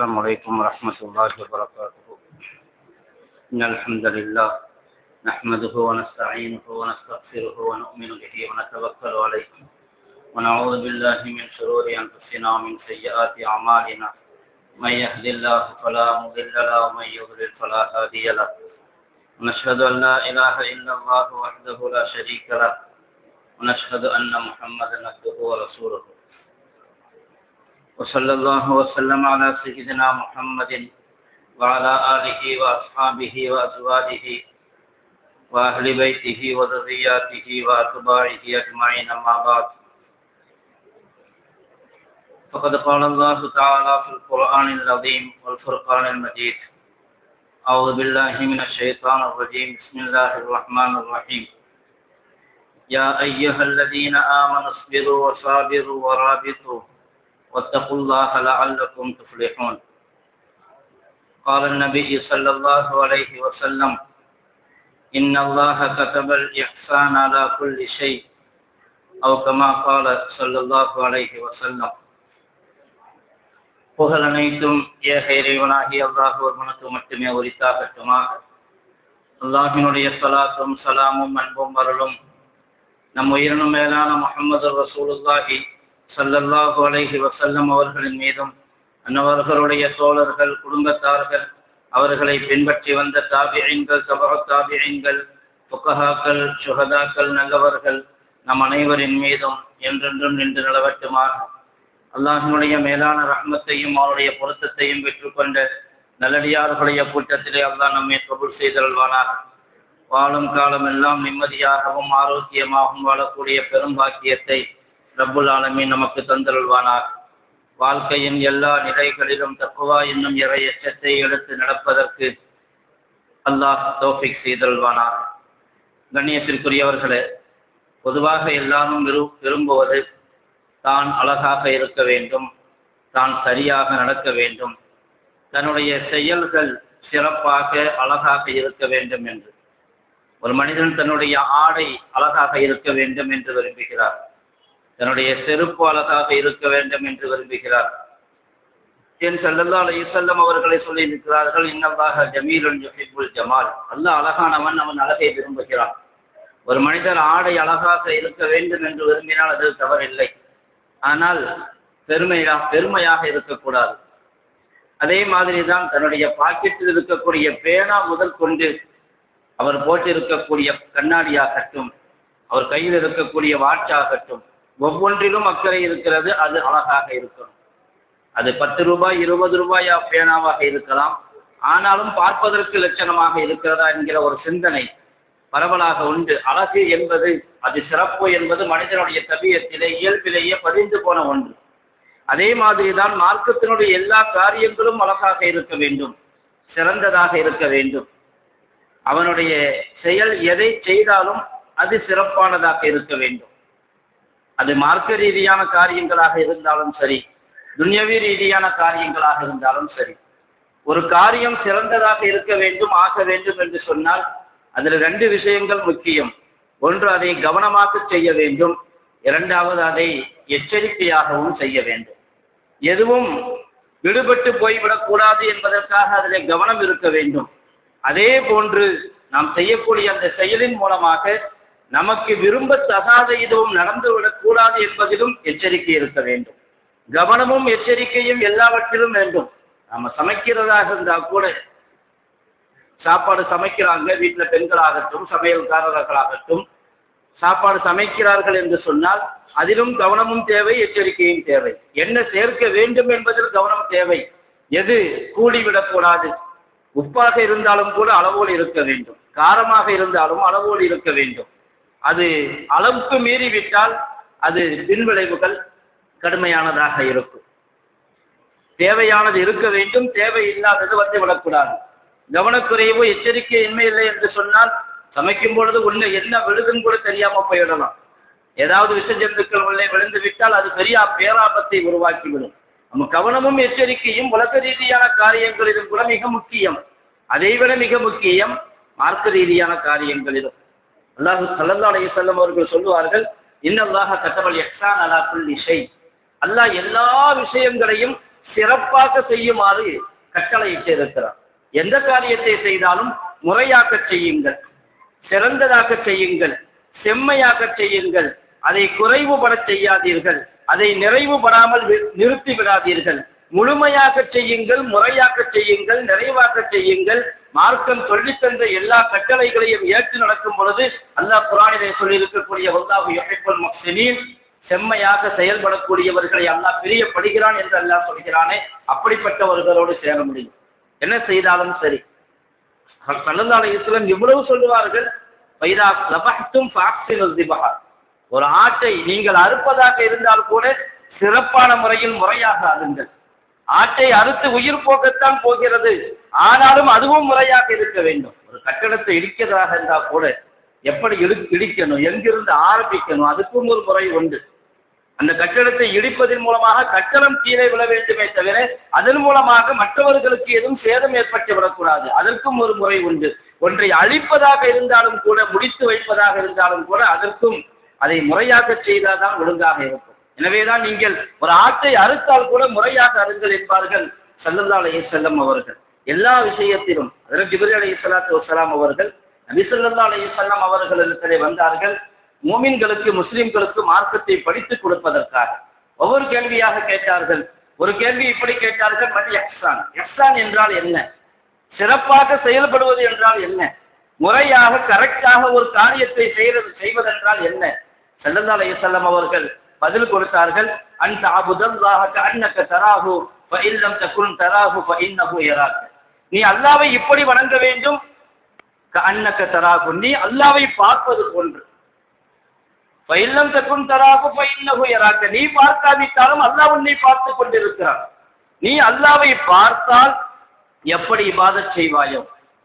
السلام عليكم ورحمة الله وبركاته. إن الحمد لله نحمده ونستعينه ونستغفره ونؤمن به ونتوكل عليه ونعوذ بالله من شرور أنفسنا ومن سيئات أعمالنا. من يهد الله فلا مضل له ومن يضلل فلا هادي له. ونشهد أن لا إله إلا الله وحده لا شريك له ونشهد أن محمدا عبده ورسوله. وصلى الله وسلم على سيدنا محمد وعلى آله وأصحابه وأزواجه وأهل بيته وذرياته وأتباعه أجمعين، أما بعد. فقد قال الله تعالى في القرآن العظيم والفرقان المجيد: أعوذ بالله من الشيطان الرجيم. بسم الله الرحمن الرحيم. يا أيها الذين آمنوا اصبروا وصابروا ورابطوا واتقوا الله لعلكم تفلحون. قال النبي صلى الله عليه وسلم: إن الله كتب الإحسان على كل شيء، أو كما قال صلى الله عليه وسلم. புகழ் அனைத்தும் ஏக இறைவனாகிய அல்லாஹ் ஒருவனுக்கு மட்டுமே உரித்தாகட்டுமாக. அல்லாஹினுடைய ஸலாத்தும் ஸலாமும் அன்பும் அருளும் நம் உயிரினும் மேலான முஹம்மது ரசூலுல்லாஹி ஸல்லல்லாஹு அலைஹி வஸல்லம் அவர்களின் மீதும், அன்னவர்களுடைய தோழர்கள், குடும்பத்தார்கள், அவர்களை பின்பற்றி வந்த தாபிஈன்கள், தபஅ தாபிஈன்கள், ஃபுகஹாக்கள், ஷுஹதாக்கள், நல்லவர்கள் நம் அனைவரின் மீதும் என்றென்றும் நின்று நிலவட்டுமாக. அல்லாஹ்வினுடைய மேலான ரஹ்மத்தையும் அவருடைய பொருத்தத்தையும் பெற்றுக்கொண்ட நல்லடியார்களுடைய கூட்டத்திலே அல்லாஹ் நம்மை கபூல் செய்தருள்வானாக. வாழும் காலமெல்லாம் நிம்மதியாகவும் ஆரோக்கியமாகவும் வாழக்கூடிய பெரும் பாக்கியத்தை ரப்புல் ஆலமீன் நமக்கு தந்தருள்வானாக. வாழ்க்கையின் எல்லா நிலைகளிலும் தக்வா என்னும் இறை எச்சத்தை எடுத்து நடப்பதற்கு அல்லாஹ் தௌஃபீக் செய்தருள்வானாக. கண்ணியத்திற்குரியவர்களே, பொதுவாக எல்லாரும் விரும்புவது தான் அழகாக இருக்க வேண்டும், தான் சரியாக நடக்க வேண்டும், தன்னுடைய செயல்கள் சிறப்பாக அழகாக இருக்க வேண்டும் என்று. ஒரு மனிதன் தன்னுடைய ஆடை அழகாக இருக்க வேண்டும் என்று விரும்புகிறார், தன்னுடைய செருப்பு அழகாக இருக்க வேண்டும் என்று விரும்புகிறார். ஸல்லல்லாஹு அலைஹி வஸல்லம் அவர்களை சொல்லி இருக்கிறார்கள்: இன்னல்லாஹ ஜமீலுன் யுஹிப்புல் ஜமால். அல்லாஹ் அழகானவன், அவன் அழகை விரும்புகிறான். ஒரு மனிதர் ஆடை அழகாக இருக்க வேண்டும் என்று விரும்பினால் அது தவறில்லை. ஆனால் பெருமையாக இருக்கக்கூடாது. அதே மாதிரி தான் தன்னுடைய பாக்கெட்டில் இருக்கக்கூடிய பேனா முதல் கொண்டு அவர் போட்டிருக்கக்கூடிய கண்ணாடியாகட்டும், அவர் கையில் இருக்கக்கூடிய வாட்சாகட்டும், ஒவ்வொன்றிலும் அக்கறை இருக்கிறது. அது அழகாக இருக்கணும். அது 10 ரூபாய் 20 ரூபாயா பேனாவாக இருக்கலாம். ஆனாலும் பார்ப்பதற்கு லட்சணமாக இருக்கிறதா என்கிற ஒரு சிந்தனை பரவலாக உண்டு. அழகு என்பது, அது சிறப்பு என்பது மனிதனுடைய தபியத்திலே இயல்பிலேயே பதிந்து போன ஒன்று. அதே மாதிரி தான் மார்க்கத்தினுடைய எல்லா காரியங்களும் அழகாக இருக்க வேண்டும், சிறந்ததாக இருக்க வேண்டும். அவனுடைய செயல் எதை செய்தாலும் அது சிறப்பானதாக இருக்க வேண்டும். அது மார்க்க ரீதியான காரியங்களாக இருந்தாலும் சரி, துன்யவி ரீதியான காரியங்களாக இருந்தாலும் சரி. ஒரு காரியம் சிறந்ததாக இருக்க வேண்டும், ஆக வேண்டும் என்று சொன்னால் அதில் 2 விஷயங்கள் முக்கியம். ஒன்று, அதை கவனமாக செய்ய வேண்டும். இரண்டாவது, அதை எச்சரிக்கையாகவும் செய்ய வேண்டும். எதுவும் விடுபட்டு போய்விடக்கூடாது என்பதற்காக அதில் கவனம் இருக்க வேண்டும். அதே போன்று நாம் செய்யக்கூடிய அந்த செயலின் மூலமாக நமக்கு விரும்பத்தகாத எதுவும் நடந்துவிடக்கூடாது என்பதிலும் எச்சரிக்கை இருக்க வேண்டும். கவனமும் எச்சரிக்கையும் எல்லாவற்றிலும் வேண்டும். நம்ம சமைக்கிறதாக இருந்தால் கூட, சாப்பாடு சமைக்கிறாங்க, வீட்டில் பெண்களாகட்டும் சமையல்காரர்களாகட்டும் சாப்பாடு சமைக்கிறார்கள் என்று சொன்னால் அதிலும் கவனமும் தேவை, எச்சரிக்கையும் தேவை. என்ன சேர்க்க வேண்டும் என்பதில் கவனம் தேவை. எது கூடிவிடக்கூடாது. உப்பாக இருந்தாலும் கூட அளவோடு இருக்க வேண்டும், காரமாக இருந்தாலும் அளவோடு இருக்க வேண்டும். அது அளவுக்கு மீறிவிட்டால் அது பின்விளைவுகள் கடுமையானதாக இருக்கும். தேவையானது இருக்க வேண்டும், தேவையில்லாதது வந்துவிடக்கூடாது. கவனக்குறைவு, எச்சரிக்கை இன்மை இல்லை என்று சொன்னால் சமைக்கும் பொழுது உள்ள என்ன விழுதுன்னு கூட தெரியாமல் போயிடலாம். ஏதாவது விஷஜந்துக்கள் உள்ளே விழுந்து விட்டால் அது பெரிய பேராபத்தை உருவாக்கிவிடும். நம்ம கவனமும் எச்சரிக்கையும் உலக ரீதியான காரியங்களிலும் கூட மிக முக்கியம். அதைவிட மிக முக்கியம் மார்க்க ரீதியான காரியங்களிலும். அல்லாஹ் ஸல்லல்லாஹு அலைஹி வஸல்லம் அவர்கள் சொல்லுவார்கள்: இன்னல்லாஹ கதபல் இஹ்சான் அலா குல்லி ஷை. அல்லாஹ் எல்லா விஷயங்களையும் சிறப்பாக செய்யுமாறு கட்டளையிட்டு இருக்கிறார். எந்த காரியத்தை செய்தாலும் முறையாக செய்யுங்கள், சிறந்ததாக செய்யுங்கள், செம்மையாக செய்யுங்கள். அதை குறைவுபட செய்யாதீர்கள், அதை நிறைவுபடாமல் நிறுத்தி விடாதீர்கள். முழுமையாக செய்யுங்கள், முறையாக செய்யுங்கள், நிறைவாக செய்யுங்கள். மார்க்கம் சொல்லித் தந்த எல்லா கட்டளைகளையும் ஏற்று நடக்கும் பொழுது அல்லாஹ் குர்ஆனிலே சொல்லி இருக்கக்கூடிய வல்லாஹு யுஹிப்புல் முஹ்சினீன், செம்மையாக செயல்படக்கூடியவர்களை அல்லாஹ் பிரியப்படுகிறான் என்று அல்லாஹ் சொல்கிறானே, அப்படிப்பட்டவர்களோடு சேர முடியும். என்ன செய்தாலும் சரி. ஸல்லல்லாஹு அலைஹி வஸல்லம் இவ்வளவு சொல்லுவார்கள், ஃபைதா ஸபஹ்தும் ஃபஅஹ்சினுல் ஸிபஹ. ஒரு ஆட்டை நீங்கள் அறுப்பதாக இருந்தால் கூட சிறப்பான முறையில் முறையாக அறுங்கள். ஆட்டை அறுத்து உயிர் போக்கத்தான் போகிறது, ஆனாலும் அதுவும் முறையாக இருக்க வேண்டும். ஒரு கட்டடத்தை இடிக்கிறதாக இருந்தால் கூட எப்படி இடிக்கணும், எங்கிருந்து ஆரம்பிக்கணும், அதுக்கும் ஒரு முறை உண்டு. அந்த கட்டடத்தை இடிப்பதன் மூலமாக கட்டடம் கீழே விழ வேண்டுமே தவிர அதன் மூலமாக மற்றவர்களுக்கு எதுவும் சேதம் ஏற்பட்டு விடக்கூடாது, அதற்கும் ஒரு முறை உண்டு. ஒன்றை அழிப்பதாக இருந்தாலும் கூட, முடித்து வைப்பதாக இருந்தாலும் கூட அதற்கும் அதை முறையாக செய்தால்தான் ஒழுங்காக இருக்கும். எனவேதான் நீங்கள் ஒரு ஆட்டை அறுத்தால் கூட முறையாக அறுங்கள் என்பார்கள் ஸல்லல்லாஹு அலைஹி வஸல்லம் அவர்கள். எல்லா விஷயத்திலும் ஹஜ்ரத் ஜிப்ரீல் அலைஹிஸ்ஸலாத்து வஸ்ஸலாம் அவர்கள் நபி ஸல்லல்லாஹு அலைஹி வஸல்லம் அவர்களிடத்திலே வந்தார்கள், மூமின்களுக்கு முஸ்லிம்களுக்கு மார்க்கத்தை படித்துக் கொடுப்பதற்காக. ஒவ்வொரு கேள்வியாக கேட்டார்கள். ஒரு கேள்வி இப்படி கேட்டார்கள், மன் இஹ்சான், இஹ்சான் என்றால் என்ன, சிறப்பாக செயல்படுவது என்றால் என்ன, முறையாக கரெக்டாக ஒரு காரியத்தை செய்வதென்றால் என்ன. ஸல்லல்லாஹு அலைஹி வஸல்லம் அவர்கள் பதில் கொடுத்தார்கள், அன்த அபுதல்லாஹ கஅன்னக தராஹு ஃபஇன் லம் தகுன் தராஹு ஃபஇன்னஹு யராக. நீ அல்லாஹ்வை இப்படி வணங்க வேண்டும், கஅன்னக தராஹு, நீ அல்லாஹ்வை பார்ப்பது போன்று. ஃபஇன் லம் தகுன் தராஹு ஃபஇன்னஹு யராக, நீ பார்க்காவிட்டாலும் அல்லாஹ் உன்னை பார்த்து கொண்டிருக்கிறான். நீ அல்லாஹ்வை பார்த்தால் எப்படி இபாதத் செய்வாயோ.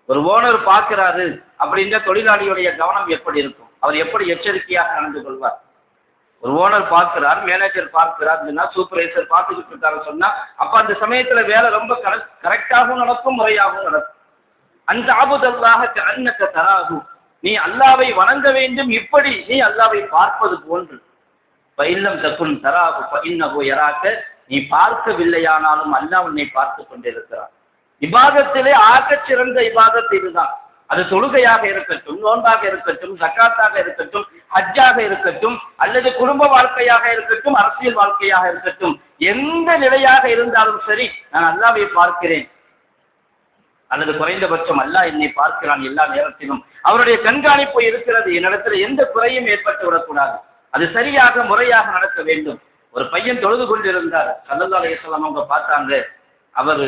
ஒரு ஓனர் பார்க்கிறாரு அப்படின்ற தொழிலாளியுடைய கவனம் எப்படி இருக்கும், அவர் எப்படி எச்சரிக்கையாக நடந்து கொள்வார். ஒரு ஓனர் பார்க்கிறார், மேனேஜர் பார்க்கிறார், சூப்பர்வைசர் பார்த்துக்கிட்டு இருக்காரு சொன்னா அப்ப அந்த சமயத்துல வேலை ரொம்ப கரெக்டாகவும் நடக்கும், முறையாகவும் நடக்கும். அந்த அபுதல்லாஹ கஅன்னக தராஹு, நீ அல்லாஹ்வை வணங்க வேண்டும் இப்படி நீ அல்லாஹ்வை பார்ப்பது போன்று. ஃபஇன் லம் தகுன் தராஹு ஃபஇன்னஹு யராக, நீ பார்க்கவில்லையானாலும் அல்லாஹ் உன்னை பார்த்து கொண்டிருக்கிறான். இபாதத்திலே ஆகச் சிறந்த இபாதத் இதுதான். அது தொழுகையாக இருக்கட்டும், நோன்பாக இருக்கட்டும், ஜக்காத்தாக இருக்கட்டும், ஹஜ்ஜாக இருக்கட்டும், அல்லது குடும்ப வாழ்க்கையாக இருக்கட்டும், அரசியல் வாழ்க்கையாக இருக்கட்டும், எந்த நிலையாக இருந்தாலும் சரி, நான் அல்லாஹ்வை பார்க்கிறேன், அல்லது குறைந்தபட்சம் அல்லாஹ் என்னை பார்க்கிறான் எல்லா நேரத்திலும், அவருடைய கண்காணிப்பு இருக்கிறது, என்னிடத்தில் எந்த குறையும் ஏற்பட்டு விடக்கூடாது, அது சரியாக முறையாக நடக்க வேண்டும். ஒரு பையன் தொழுது கொண்டிருந்தார், ஸல்லல்லாஹு அலைஹி வஸல்லம் அவங்க பார்த்தாங்க. அவர்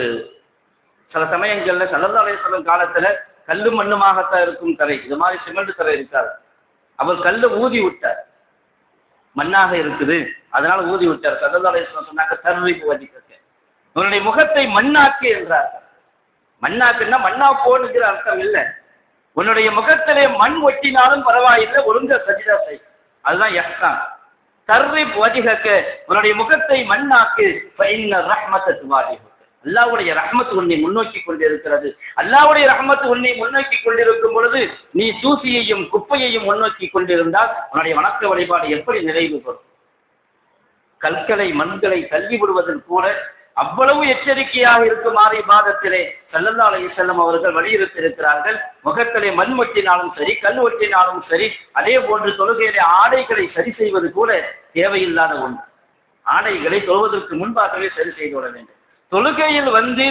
சில சமயங்கள்ல ஸல்லல்லாஹு அலைஹி வஸல்லம் காலத்துல கல்லு மண்ணுமாகத்தான் இருக்கும் தரை, இது மாதிரி சிமெண்ட் தரை இருக்காது. அவர் கல்லை ஊதி விட்டார், மண்ணாக இருக்குது அதனால ஊதி விட்டார். ஸல்லல்லாஹு அலைஹி வஸல்லம் சொன்னாங்க, தர்ரிபு வஜ்ஹக, உன்னுடைய முகத்தை மண்ணாக்கு என்றார். மண்ணாக்குன்னா மண்ணா போனுங்கிற அர்த்தம் இல்லை, உன்னுடைய முகத்திலே மண் ஒட்டினாலும் பரவாயில்லை, ஒழுங்கா சஜிதா செய், அதுதான் இஹ்சான். தர்ரிப் வஜ்ஹக, உன்னுடைய முகத்தை மண்ணாக்கு, ஃபஇன்ன ரஹ்மத துவாஹிஹு, அல்லாஹ்வுடைய ரஹ்மத் உன்னை முன்னோக்கி கொண்டிருக்கிறது. அல்லாஹ்வுடைய ரஹ்மத் உன்னை முன்னோக்கி கொண்டிருக்கும் பொழுது நீ தூசியையும் குப்பையையும் முன்னோக்கி கொண்டிருந்தால் உன்னுடைய வணக்க வழிபாடு எப்படி நிறைவு பெறும்? கற்களை மண்களை தள்ளி விடுவதில் கூட அவ்வளவு எச்சரிக்கையாக இருக்குமாறு இபாதத்திலே ஸல்லல்லாஹு அலைஹி வஸல்லம் அவர்கள் வலியுறுத்தியிருக்கிறார்கள். முகத்திலே மண் ஒட்டினாலும் சரி, கல் ஒட்டினாலும் சரி, அதே போன்று தொழுகையிலே ஆடைகளை சரி செய்வது கூட தேவையில்லாத ஒன்று. ஆடைகளை தொழுவதற்கு முன்பாகவே சரி செய்து விட வேண்டும். தொழுகையில்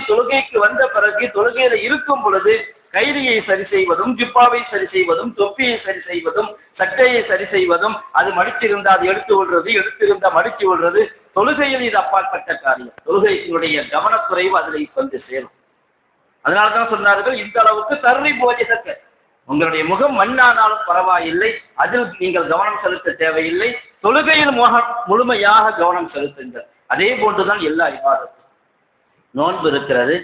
தொழுகைக்கு வந்த பிறகு தொழுகையில இருக்கும் பொழுது கைதியை சரி செய்வதும், ஜிப்பாவை சரி செய்வதும், தொப்பியை சரி செய்வதும், சட்டையை சரி செய்வதும், அது மடிச்சிருந்தா அது எடுத்து விடுறது, எடுத்திருந்தா மடிச்சு விடுறது, தொழுகையில் இது அப்பாற்பட்ட காரியம். தொழுகையினுடைய கவனக்குறைவு அதில் வந்து சேரும். அதனால்தான் சொன்னார்கள், இந்த அளவுக்கு தர்ரிப் வஜ்ஹக, உங்களுடைய முகம் மண்ணானாலும் பரவாயில்லை, அதில் நீங்கள் கவனம் செலுத்த தேவையில்லை, தொழுகையில் முழுமையாக கவனம் செலுத்துங்கள். அதே போன்றுதான் எல்லா இபாதத்தும். நோன்பு இருக்கிறது,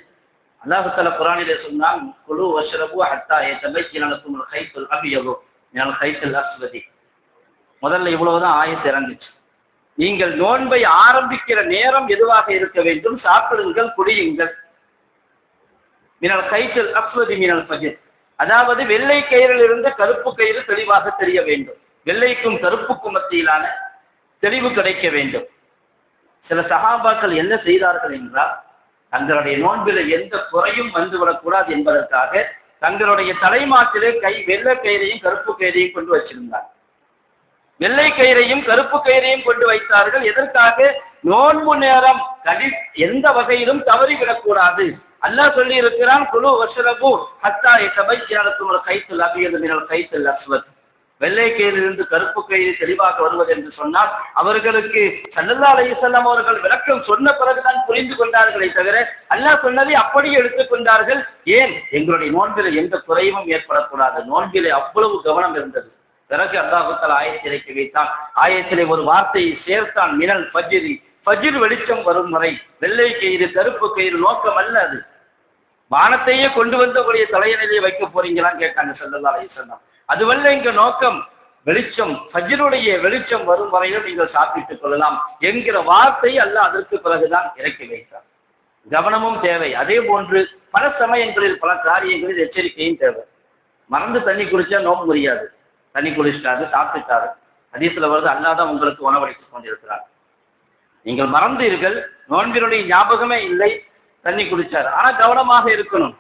அல்லாஹ் தஆலா குர்ஆனிலே சொன்னான், குலு வஷ்ரபு ஹத்தா யதபய்யன லக்குமுல் கைத்துல் அபியது மினல் கைத்தில் அஸ்வதி. முதல்ல இவ்வளவுதான் ஆயத்து இறங்குச்சு. நீங்கள் நோன்பை ஆரம்பிக்கிற நேரம் எதுவாக இருக்க வேண்டும்? சாப்பிடுங்கள், குடியுங்கள். மினல் கைத்தில் அஸ்வதி மினல் ஃபஜ்ர், அதாவது வெள்ளை கயிறிலிருந்து கருப்பு கயிறு தெளிவாக தெரிய வேண்டும். வெள்ளைக்கும் கருப்புக்கும் மத்தியிலான தெளிவு கிடைக்க வேண்டும். சில சஹாபாக்கள் என்ன செய்தார்கள் என்றால், தங்களுடைய நோன்பில் எந்த குறையும் வந்துவிடக்கூடாது என்பதற்காக தங்களுடைய தலைமாட்டிலே வெள்ளை கயிறையும் கருப்பு கயிறையும் கொண்டு வச்சிருந்தார். வெள்ளை கயிறையும் கருப்பு கயிறையும் கொண்டு வைத்தார்கள். எதற்காக? நோன்பு நேரம் எந்த வகையிலும் தவறிவிடக்கூடாது. அல்லாஹ் சொல்லி இருக்கிறான், குலு வஷ்ரபு ஹத்தா யதபய்யன லக்குமுல் கைத்துல் அபியது மினல் கைத்துல் அஸ்வத். வெள்ளை கயிறிலிருந்து கருப்பு கயிறு தெளிவாக வருவது என்று சொன்னால், அவர்களுக்கு ஸல்லல்லாஹு அலைஹி வஸல்லம் அவர்கள் விளக்கம் சொன்ன பிறகுதான் புரிந்து கொண்டார்களே தவிர, அல்லாஹ் சொன்னதை அப்படியே எடுத்துக்கொண்டார்கள். ஏன்? எங்களுடைய நோன்பில் எந்த குறைவும் ஏற்படக்கூடாது. நோன்பிலே அவ்வளவு கவனம் இருந்தது. பிறகு அல்லாஹ் தஆலா ஆயத்தை இறக்கி வைத்தான். ஆயத்திலே ஒரு வார்த்தையை சேர்த்தான், மினல் ஃபஜ்ரி. ஃபஜ்ர் வெளிச்சம் வரும் வரை வெள்ளை கயிறு கருப்பு கயிறு நோக்கம் அல்ல. அது வானத்தையே கொண்டு வந்தக்கூடிய தலையணையிலே வைக்க போறீங்களான்னு கேட்டாங்க ஸல்லல்லாஹு அலைஹி வஸல்லம். அதுவல்ல இங்க நோக்கம். வெளிச்சம், ஃபஜ்ருடைய வெளிச்சம் வரும் வரையிலும் நீங்கள் சாப்பிட்டுக் கொள்ளலாம் என்கிற வார்த்தை அல்லாஹ் அதற்கு பிறகுதான் இறக்கி வைத்தார். கவனமும் தேவை. அதே போன்று பல சமயங்களில் பல காரியங்களில் எச்சரிக்கையும் தேவை. மறந்து தண்ணி குடிச்சா நோம்பு முடியாது. தண்ணி குடிச்சிட்டாரு, சாப்பிட்டுட்டாரு. ஹதீஸ்ல வருது, அல்லாஹ் தான் உங்களுக்கு உணவளித்துக் கொண்டிருக்கிறார். நீங்கள் மறந்தீர்கள், நோன்பினுடைய ஞாபகமே இல்லை, தண்ணி குடிச்சார். ஆனா கவனமாக இருக்கணும்.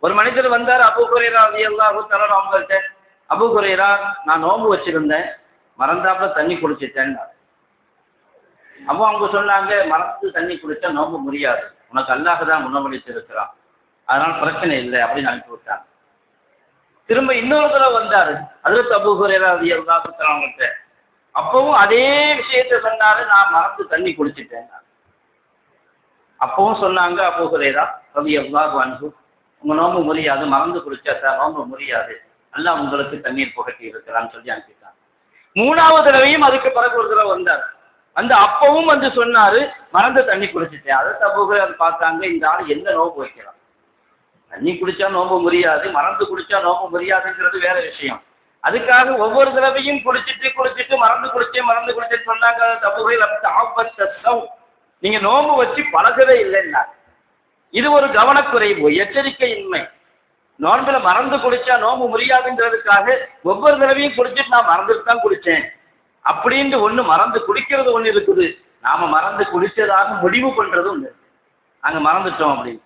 ஒரு மனிதர் வந்தார், அபூ ஹுரைரா ரலியல்லாஹு தஆலா அவங்கள்ட்ட, அபூ ஹுரைரா, நான் நோன்பு வச்சிருந்தேன், மறந்தாப்புல தண்ணி குடிச்சிட்டேன். அப்போ அவங்க சொன்னாங்க, மறந்து தண்ணி குடிச்சா நோன்பு முடியாது, உனக்கு அல்லாஹ் தான் உணவளித்து இருக்கிறான், அதனால பிரச்சனை இல்லை அப்படின்னு அனுப்பி விட்டாங்க. திரும்ப இன்னொரு தடவை வந்தாரு ஹஜ்ரத் அபூ ஹுரைரா ரலியல்லாஹு தஆலா அவங்கள்ட்ட. அப்பவும் அதே விஷயத்தை சொன்னாரு, நான் மறந்து தண்ணி குடிச்சிட்டேன். அப்பவும் சொன்னாங்க, அபூ ஹுரைரா ரலியல்லாஹு அன்ஹு, உங்க நோம்பு முடியாது, மறந்து குடிச்சா சார் நோம்பு முடியாது, அல்லாஹ் உங்களுக்கு தண்ணீர் புகட்டி இருக்கிறான்னு சொல்லி அனுப்பிட்டாங்க. மூணாவது தடவையும் அதுக்கு பிறகு ஒரு தடவை வந்தார். அப்பவும் வந்து சொன்னாரு, மறந்து தண்ணி குடிச்சிட்டேன். அதை அபூ ஹுரைரா பார்த்தாங்க, இந்த ஆள் எந்த நோம்பு வைக்கிறான், தண்ணி குடிச்சா நோம்பு முடியாது, மறந்து குடிச்சா நோம்பு முடியாதுங்கிறது வேற விஷயம். அதுக்காக ஒவ்வொரு தடவையும் குடிச்சிட்டு மறந்து குடிச்சேன்னு சொன்னாங்க. அபூ ஹுரைரா, நீங்க நோம்பு வச்சு பழகவே இல்லைன்னா இது ஒரு கவனக்குறைவு, எச்சரிக்கையின்மை. நோன்பில மறந்து குடிச்சா நோம்பு முடியாதுங்கிறதுக்காக ஒவ்வொரு தடவையும் குடிச்சிட்டு நான் மறந்துட்டு தான் குடிச்சேன் அப்படின்ட்டு ஒண்ணு மறந்து குடிக்கிறது ஒண்ணு இருக்குது. நாம மறந்து குடிச்சதாக முடிவு பண்றது ஒண்ணு, அங்க மறந்துட்டோம் அப்படின்னு.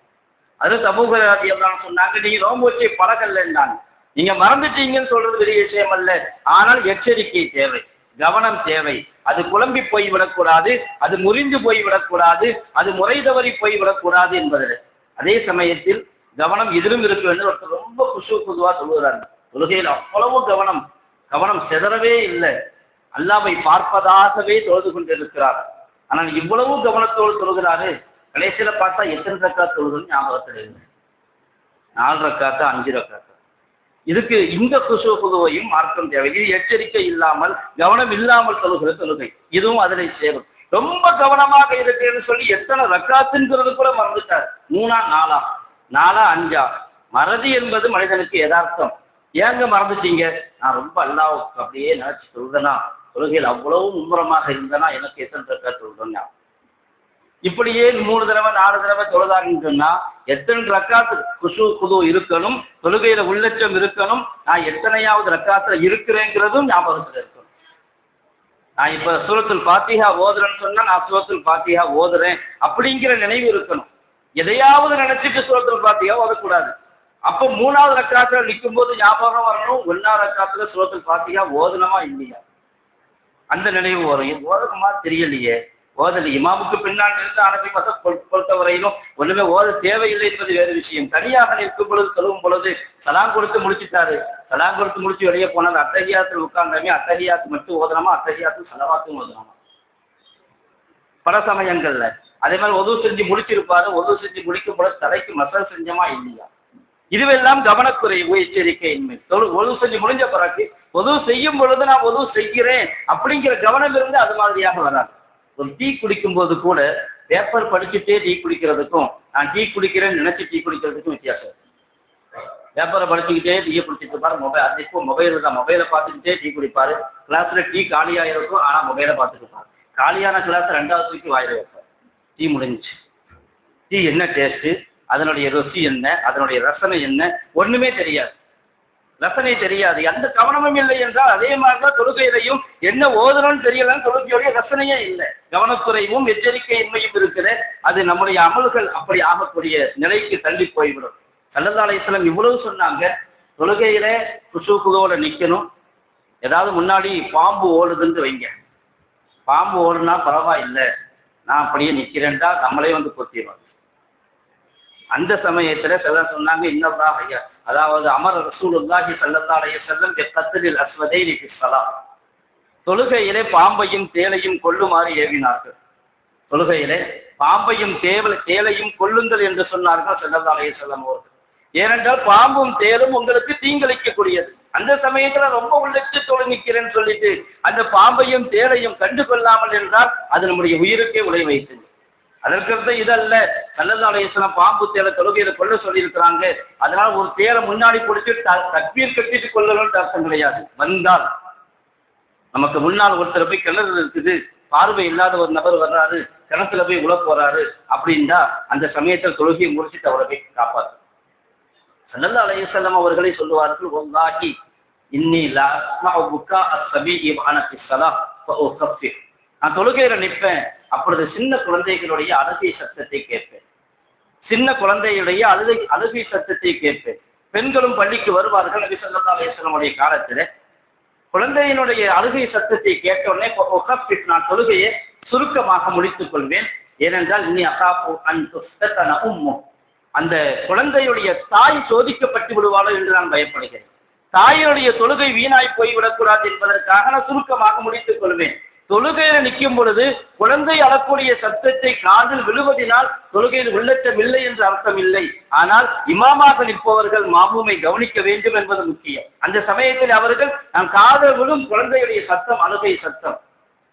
அது அபூ ஹுரைரா ரலியல்லாஹு சொன்னாங்க, நீங்க நோம்பு வச்சு பழகலைன்னாங்க. நீங்க மறந்துட்டீங்கன்னு சொல்றது பெரிய விஷயம் அல்ல, ஆனால் எச்சரிக்கை தேவை, கவனம் தேவை. அது குழம்பி போய்விடக்கூடாது, அது முறிந்து போய்விடக்கூடாது, அது முறை தவறி போய்விடக்கூடாது என்பதில். அதே சமயத்தில் கவனம் எதிரும் இருக்க வேண்டும். ஒருத்தர் ரொம்ப பொதுவாக சொல்லுகிறாங்க, தொழுகையில் அவ்வளவு கவனம் சிதறவே இல்லை, அல்லாஹ்வை பார்ப்பதாகவே தொழுது கொண்டிருக்கிறார். ஆனால் இவ்வளவு கவனத்தோடு தொழுகிறாரு, கடைசியில பார்த்தா எத்தனை ரக்காத் தொழுதுன்னு ஞாபகத்தில் இல்லை, 4 ரக்காத்தா 5 ரக்காத்தா. இதுக்கு இந்த குசுவையும் மார்க்கம் தேவை. இது எச்சரிக்கை இல்லாமல் கவனம் இல்லாமல் தொழுகிற தொழுகை, இதுவும் அதில் சேரும். ரொம்ப கவனமாக இருக்குன்னு சொல்லி எத்தனை ரக்காத்துங்கிறது கூட மறந்துட்டார். 3ஆ 4ஆ 5ஆ. மறதி என்பது மனிதனுக்கு யதார்த்தம். ஏங்க மறந்துட்டீங்க? நான் ரொம்ப அல்லாஹ்வுக்கு அப்படியே நினைச்சு சொல்றேனா, தொழுகையில் அவ்வளவு மும்முரமாக இருந்தனா எனக்கு எத்தனை ரக்காத் சொல்றேன்னா, இப்படியே 3 தடவை 4 தடவை தொழுதாங்கன்னு சொன்னா எத்தனை ரக்காத்து குது இருக்கணும், தொழுகையில உள்ளச்சம் இருக்கணும், நான் எத்தனையாவது ரக்காத்துல இருக்கிறேங்கிறதும் ஞாபகத்தில் இருக்கணும். நான் இப்ப சூரத்துல் ஃபாத்திஹா ஓதுறேன்னு சொன்னா நான் சூரத்துல் ஃபாத்திஹா ஓதுறேன் அப்படிங்கிற நினைவு இருக்கணும். எதையாவது நினைச்சிட்டு சூரத்துல் ஃபாத்திஹா ஓதக்கூடாது. அப்போ 3ஆவது ரக்காத்துல நிற்கும் போது ஞாபகம் வரணும், 1ஆவது ரக்காத்துல சூரத்துல் ஃபாத்திஹா ஓதுனமா இல்லையா அந்த நினைவு வரும். ஓதணுமா தெரியலையே, ஓதல் இமாமுக்கு பின்னால் இருந்து அனுப்பி பொறுத்தவரையிலும் ஒண்ணுமே ஓத தேவையில்லை என்பது வேறு விஷயம். தனியாக நிற்கும் பொழுது சொல்லும் பொழுது சலாம் கொடுத்து முடிச்சுட்டாரு, சலாம் கொடுத்து முடிச்சு வெளியே போனார், அத்தஹியாத்தில் உட்கார்ந்தாமே அத்தஹியாத்து மட்டும் ஓதனமா, அத்தஹியாத்து சலவாத்தும் ஓதனமா பல சமயங்கள்ல. அதே மாதிரி ஒது செஞ்சு முடிச்சிருப்பாரு, ஒது செஞ்சு முடிக்கும் பொழுது தலைக்கு மசால் செஞ்சமா இல்லையா, இதுவெல்லாம் கவனக்குறைவு, எச்சரிக்கையின்மை. ஒது செஞ்சு முடிஞ்ச பிறகு ஒது செய்யும் பொழுது நான் ஒது செய்கிறேன் அப்படிங்கிற கவனம் இருந்து அது மாதிரியாக வராது. ஒரு டீ குடிக்கும் போது கூட பேப்பர் படிச்சுட்டே டீ குடிக்கிறதுக்கும் நான் டீ குடிக்கிறேன்னு நினைச்சு டீ குடிக்கிறதுக்கும் வித்தியாசம். பேப்பரை படிச்சுக்கிட்டே டீயை குடிச்சிட்டு இருப்பாரு, அது இப்போ மொபைல் தான், மொபைலை பார்த்துக்கிட்டே டீ குடிப்பாரு. கிளாஸ்ல டீ காலியாக இருக்கும், ஆனால் மொபைலை பார்த்துட்டு இருப்பாரு. காலியான கிளாஸ் 2வது தூக்கி வாயில வைப்பார். டீ முடிஞ்சிச்சு, டீ என்ன டேஸ்ட்டு, அதனுடைய ருசி என்ன, அதனுடைய ரசனை என்ன, ஒண்ணுமே தெரியாது. ரசனை தெரியாது, எந்த கவனமும் இல்லை என்றால் அதே மாதிரிதான் தொழுகையிலையும் என்ன ஓதணும்னு தெரியலன்னு தொழுகையுடைய ரசனையே இல்லை. கவனக்குறைவும் எச்சரிக்கையின்மையும் இருக்குது. அது நம்முடைய அமல்கள் அப்படி ஆகக்கூடிய நிலைக்கு தள்ளி போய்விடும். ஸல்லல்லாஹு அலைஹி வஸல்லம் இவ்வளவு சொன்னாங்க, தொழுகையில குஷூக்குதோட நிக்கணும். ஏதாவது முன்னாடி பாம்பு ஓடுதுன்னு வைங்க, பாம்பு ஓடுனா பரவாயில்லை, நான் அப்படியே நிக்கிறேன்டா நம்மளே வந்து கொத்திடுவாங்க. அந்த சமயத்துல சிலர் சொன்னாங்க, இன்னல்லாஹ் ஐயா, அதாவது அமர் ரசூலுல்லாஹி ஸல்லல்லாஹு அலைஹி வஸல்லம் கத்லில் அஸ்வதைனி ஃபி ஸலாத், தொழுகையிலே பாம்பையும் தேளையும் கொல்லுமாறு ஏவினார்கள். தொழுகையிலே பாம்பையும் தேளையும் கொல்லுங்கள் என்று சொன்னார்கள் ஸல்லல்லாஹு அலைஹி வஸல்லம் அவர்கள். ஏனென்றால் பாம்பும் தேளும் உங்களுக்கு தீங்களிக்கக்கூடியது. அந்த சமயத்துல ரொம்ப உள்ளிட்டு தொழு நிக்கிறேன்னு சொல்லிட்டு அந்த பாம்பையும் தேளையும் கண்டு கொள்ளாமல் என்றால் அது நம்முடைய உயிருக்கே உலை வைத்தது. அதற்கடுத்து இதல்ல, ஸல்லல்லாஹு அலைஹி வஸல்லம் பாம்பு தேளை தொழுகையில கொல்ல சொல்லியிருக்கிறாங்க, அதனால ஒரு தேளை முன்னாடி பிடிச்சி தக்பீர் கட்டிட்டு கொள்ளணும்னு அர்த்தம் கிடையாது. வந்தால் நமக்கு முன்னால் ஒருத்தர் போய் கிணறு இருக்குது, பார்வை இல்லாத ஒரு நபர் வர்றாரு, கிணத்துல போய் உழ போறாரு அப்படின்னா அந்த சமயத்தில் தொழுகையை முடிச்சுட்டு அவரை போய் காப்பாற்று. ஸல்லல்லாஹு அலைஹி வஸல்லம் அவர்களை சொல்லுவார்கள், வல்லாஹி இன்னி லா அஸ்மஉ புக்கா அஸ்ஸபீஇ வஅனா ஃபி ஸலாஹ் ஃபஉகஃபிர், நான் தொழுகையில நிற்பேன், அப்பொழுது சின்ன குழந்தைகளுடைய அழுகை சத்தத்தை கேட்பேன், சின்ன குழந்தையுடைய அழுகை சத்தத்தை கேட்பேன். பெண்களும் பள்ளிக்கு வருவார்கள். நபி ஸல்லல்லாஹு அலைஹி வஸல்லம் உடைய காலத்தில் குழந்தையினுடைய அழுகை சத்தத்தை கேட்ட உடனே நான் தொழுகையை சுருக்கமாக முடித்துக் கொள்வேன். ஏனென்றால் இன்னி அகாஃபு அன் துஃப்தன உம்மு, அந்த குழந்தையுடைய தாய் சோதிக்கப்பட்டு விடுவாளோ என்று நான் பயப்படுகிறேன். தாயுடைய தொழுகை வீணாய் போய்விடக்கூடாது என்பதற்காக நான் சுருக்கமாக முடித்துக் கொள்வேன். தொழுகையில நிற்கும் பொழுது குழந்தை அழக்கூடிய சத்தத்தை காதில் விழுவதினால் தொழுகையில் உள்ளச்சம் இல்லை என்று அர்த்தம் இல்லை. ஆனால் இமாமாக நிற்பவர்கள் மாமூமை கவனிக்க வேண்டும் என்பது முக்கியம். அந்த சமயத்தில் அவர்கள் நான் காதல் விழும் குழந்தையுடைய சத்தம், அழுகை சத்தம்,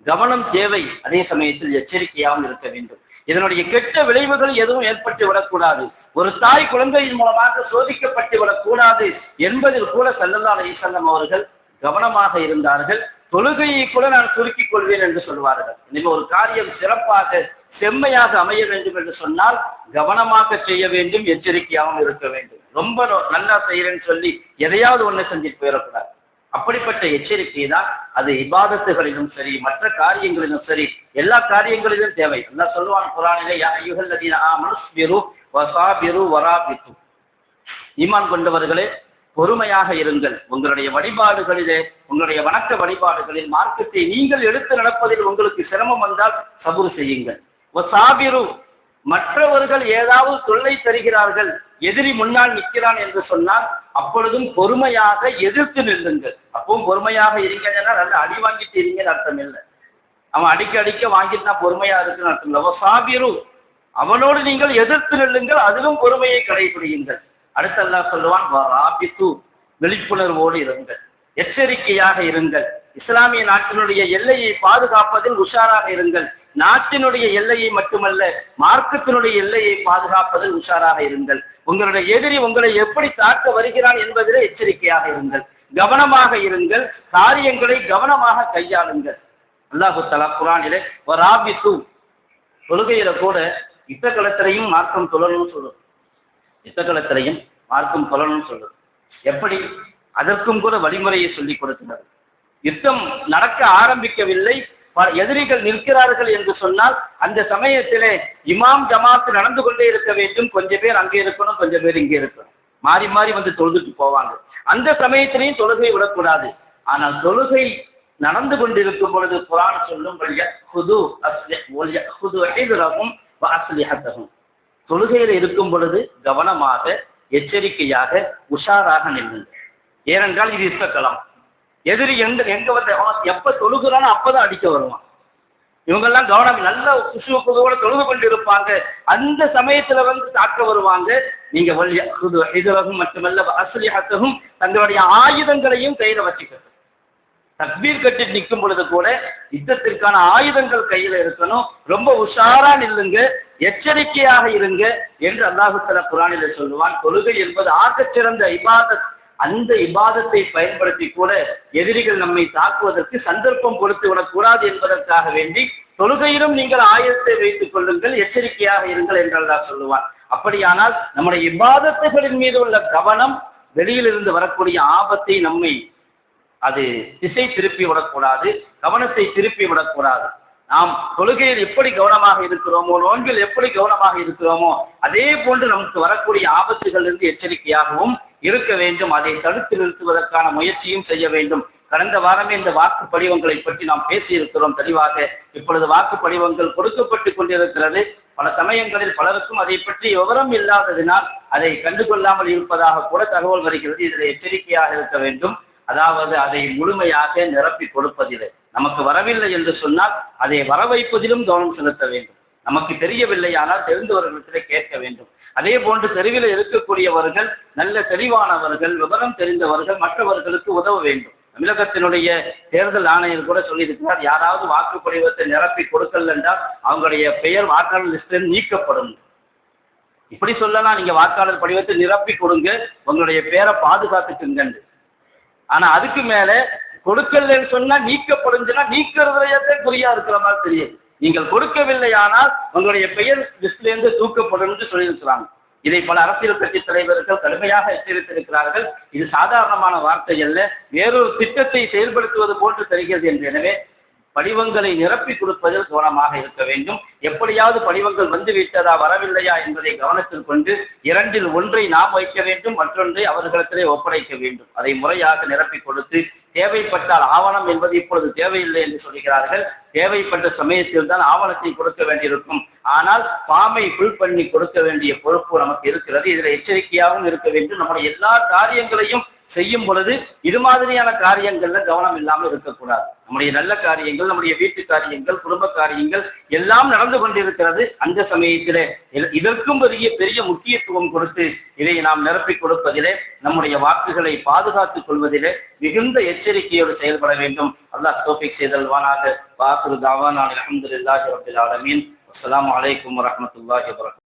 கவனம் தேவை. அதே சமயத்தில் எச்சரிக்கையாகவும் இருக்க வேண்டும். இதனுடைய கெட்ட விளைவுகள் எதுவும் ஏற்பட்டு விடக்கூடாது. ஒரு தாய் குழந்தையின் மூலமாக சோதிக்கப்பட்டு விடக்கூடாது என்பதில் கூட ஸல்லல்லாஹு அலைஹி வஸல்லம் அவர்கள் கவனமாக இருந்தார்கள். தொழுகையை கூட நான் சுருக்கிக் கொள்வேன் என்று சொல்வார்கள். இனிமே ஒரு காரியம் சிறப்பாக செம்மையாக அமைய வேண்டும் என்று சொன்னால் கவனமாக செய்ய வேண்டும், எச்சரிக்கையாகவும் இருக்க வேண்டும். ரொம்ப நல்லா செய்யறேன்னு சொல்லி எதையாவது ஒண்ணு செஞ்சுட்டு போயிடக்கூடாது. அப்படிப்பட்ட எச்சரிக்கை தான் அது இபாதத்துகளிலும் சரி, மற்ற காரியங்களிலும் சரி, எல்லா காரியங்களிலும் தேவை. எல்லாம் சொல்லுவாங்க குர்ஆனிலே, யா அய்யுஹல்லதீன ஆமனு ஸ்பிரு வஸாபிரு வராபித்து, ஈமான் கொண்டவர்களே பொறுமையாக இருங்கள். உங்களுடைய வழிபாடுகளிலே, உங்களுடைய வணக்க வழிபாடுகளில் மார்க்கத்தை நீங்கள் எடுத்து நடப்பதில் உங்களுக்கு சிரமம் வந்தால் சபுர் செய்யுங்கள். வஸாபிரு, மற்றவர்கள் ஏதாவது தொல்லை தருகிறார்கள், எதிரி முன்னால் நிற்கிறான் என்று சொன்னால் அப்பொழுதும் பொறுமையாக எதிர்த்து நில்லுங்கள். அப்பவும் பொறுமையாக இருங்கன்னா நல்ல அடி வாங்கிட்டு இருங்கன்னு அர்த்தம் இல்லை. அவன் அடிக்க வாங்கிட்டு நான் பொறுமையா இருக்குன்னு அர்த்தம் இல்லை. வஸாபிரு, அவனோடு நீங்கள் எதிர்த்து நில்லுங்கள், அதிலும் பொறுமையை கடைபிடியுங்கள். அடுத்து அல்லாஹ் சொல்லுவான், வராபித்து, விழிப்புணர்வோடு இருங்கள், எச்சரிக்கையாக இருங்கள். இஸ்லாமிய நாட்டினுடைய எல்லையை பாதுகாப்பதில் உஷாராக இருங்கள். நாட்டினுடைய எல்லையை மட்டுமல்ல, மார்க்கத்தினுடைய எல்லையை பாதுகாப்பதில் உஷாராக இருங்கள். உங்களுடைய எதிரி உங்களை எப்படி தாக்க வருகிறான் என்பதிலே எச்சரிக்கையாக இருங்கள், கவனமாக இருங்கள், காரியங்களை கவனமாக கையாளுங்கள். அல்லாஹு தஆலா குர்ஆனிலே வராபித்து, தொழுகையில கூட யுத்தகலத்திலையும் மார்க்கம் தொழணும்னு சொல்லுது. யுத்தகலத்திலையும் மார்க்கம் தொழணும்னு சொல்லுது. எப்படி? அதற்கும் கூட வழிமுறையை சொல்லிக் கொடுக்கிறது. யுத்தம் நடக்க ஆரம்பிக்கவில்லை, எதிரிகள் நிற்கிறார்கள் என்று சொன்னால் அந்த சமயத்திலே இமாம் ஜமாத்து நடந்து கொண்டே இருக்க வேண்டும். கொஞ்சம் பேர் அங்கே இருக்கணும், கொஞ்சம் பேர் இங்கே இருக்கணும், மாறி மாறி வந்து தொழுதுட்டு போவாங்க. அந்த சமயத்திலையும் தொழுகை விடக்கூடாது. ஆனால் தொழுகை நடந்து கொண்டிருக்கும் பொழுது குர்ஆன் சொல்லும், தொழுகையில் இருக்கும் பொழுது கவனமாக, எச்சரிக்கையாக, உஷாராக நில்லுங்கள். ஏனென்றால் இது யுத்தக்களம். எதிரி எங்க வந்து எப்ப தொழுகிறானோ அப்பதான் அடிக்க வருவான். இவங்கெல்லாம் கவனம் நல்ல குசுவக்குதோட தொழுது கொண்டு இருப்பாங்க. அந்த சமயத்துல வந்து தாக்க வருவாங்க. நீங்க இதுலகும் மட்டுமல்ல அஸ்லிஹத்தஹும், தங்களுடைய ஆயுதங்களையும் கையில வச்சுக்கிறது. தக்பீர் கட்டி நிற்கும் பொழுது கூட யுத்தத்திற்கான ஆயுதங்கள் கையில இருக்கணும். ரொம்ப உஷாரா நில்லுங்க, எச்சரிக்கையாக இருங்க என்று அல்லாஹ் தஆலா குர்ஆனிலே சொல்லுவான். தொழுகை என்பது ஆகச் சிறந்த இபாதத். அந்த இபாதத்தை பயன்படுத்தி கூட எதிரிகள் நம்மை தாக்குவதற்கு சந்தர்ப்பம் கொடுத்து விடக்கூடாது என்பதற்காக வேண்டி தொழுகையிலும் நீங்கள் ஆயத்தை வைத்துக் கொள்ளுங்கள், எச்சரிக்கையாக இருங்கள் என்று அல்லாஹ் சொல்லுவான். அப்படியானால் நம்முடைய இபாதத்துகளின் மீது உள்ள கவனம், வெளியிலிருந்து வரக்கூடிய ஆபத்தை நம்மை அது திசை திருப்பி விடக்கூடாது, கவனத்தை திருப்பி விடக்கூடாது. நாம் தொழுகையில் எப்படி கவனமாக இருக்கிறோமோ, நோன்பில் எப்படி கவனமாக இருக்கிறோமோ, அதே போன்று நமக்கு வரக்கூடிய ஆபத்துகளிலிருந்து எச்சரிக்கையாகவும் இருக்க வேண்டும். அதை தடுத்து நிறுத்துவதற்கான முயற்சியும் செய்ய வேண்டும். கடந்த வாரமே இந்த வாக்கு படிவங்களை பற்றி நாம் பேசியிருக்கிறோம் தெளிவாக. இப்பொழுது வாக்கு படிவங்கள் கொடுக்கப்பட்டு கொண்டிருக்கிறது. பல சமயங்களில் பலருக்கும் அதை பற்றி விவரம் இல்லாததினால் அதை கண்டுகொள்ளாமல் இருப்பதாக கூட தகவல் வருகிறது. இதில் எச்சரிக்கையாக இருக்க வேண்டும். அதாவது அதை முழுமையாக நிரப்பி கொடுப்பதில்லை. நமக்கு வரவில்லை என்று சொன்னால் அதை வர வைப்பதிலும் கவனம் செலுத்த வேண்டும். நமக்கு தெரியவில்லை ஆனால் தெரிந்தவர்களிடத்திலே கேட்க வேண்டும். அதே போன்று தெருவில் இருக்கக்கூடியவர்கள் நல்ல தெளிவானவர்கள், விவரம் தெரிந்தவர்கள், மற்றவர்களுக்கு உதவ வேண்டும். தமிழகத்தினுடைய தேர்தல் ஆணையர் கூட சொல்லியிருக்கிறார், யாராவது வாக்கு படிவத்தை நிரப்பி கொடுக்கல் என்றால் அவங்களுடைய பெயர் வாக்காளர் லிஸ்டில் நீக்கப்படும். இப்படி சொல்லலாம், நீங்க வாக்காளர் படிவத்தை நிரப்பி கொடுங்க, உங்களுடைய பேரை பாதுகாத்துக்குங்க. ஆனா அதுக்கு மேல கொடுக்கலன்னு சொன்னா நீக்கப்படுஞ்சுன்னா நீக்கிறதுலையே குறியா இருக்கிற மாதிரி தெரியுது. நீங்கள் கொடுக்கவில்லை ஆனால் உங்களுடைய பெயர் லிஸ்ட்ல இருந்து தூக்கப்படும் என்று சொல்லியிருக்கிறாங்க. இதை பல அரசியல் கட்சி தலைவர்கள் கடுமையாக எச்சரித்திருக்கிறார்கள். இது சாதாரணமான வார்த்தை அல்ல, வேறொரு திட்டத்தை செயல்படுத்துவது போன்று தெரிகிறது என்று. எனவே படிவங்களை நிரப்பி கொடுப்பதில் கவனமாக இருக்க வேண்டும். எப்படியாவது படிவங்கள் வந்துவிட்டதா வரவில்லையா என்பதை கவனத்தில் கொண்டு இரண்டில் ஒன்றை நாம் வைக்க வேண்டும், மற்றொன்றை அவர்களிடத்திலே ஒப்படைக்க வேண்டும். அதை முறையாக நிரப்பி கொடுத்து தேவைப்பட்டால் ஆவணம் என்பது இப்பொழுது தேவையில்லை என்று சொல்கிறார்கள். தேவைப்பட்ட சமயத்தில் தான் ஆவணத்தை கொடுக்க வேண்டியிருக்கும். ஆனால் ஃபார்மை ஃபில் பண்ணி கொடுக்க வேண்டிய பொறுப்பு நமக்கு இருக்கிறது. இதில் எச்சரிக்கையாகவும் இருக்க வேண்டும். நம்முடைய எல்லா காரியங்களையும் செய்யும் பொழுது இது மாதிரியான காரியங்கள்ல கவனம் இல்லாமல் இருக்கக்கூடாது. நம்முடைய நல்ல காரியங்கள், நம்முடைய வீட்டு காரியங்கள், குடும்ப காரியங்கள் எல்லாம் நடந்து கொண்டிருக்கிறது. அந்த சமயத்திலே இதற்கும் பெரிய முக்கியத்துவம் கொடுத்து இதை நாம் நிரப்பி கொடுப்பதிலே, நம்முடைய வாக்குகளை பாதுகாத்துக் கொள்வதிலே மிகுந்த எச்சரிக்கையோடு செயல்பட வேண்டும். அல்லாஹ் தௌஃபீக் செய்தல்வானாக. வாக்குறு தாவானா அல்ஹம்துலில்லாஹி ரப்பில் ஆலமீன். அஸ்ஸலாமு அலைக்கும் வரஹ்மத்துல்லாஹி வபரகாத்துஹு.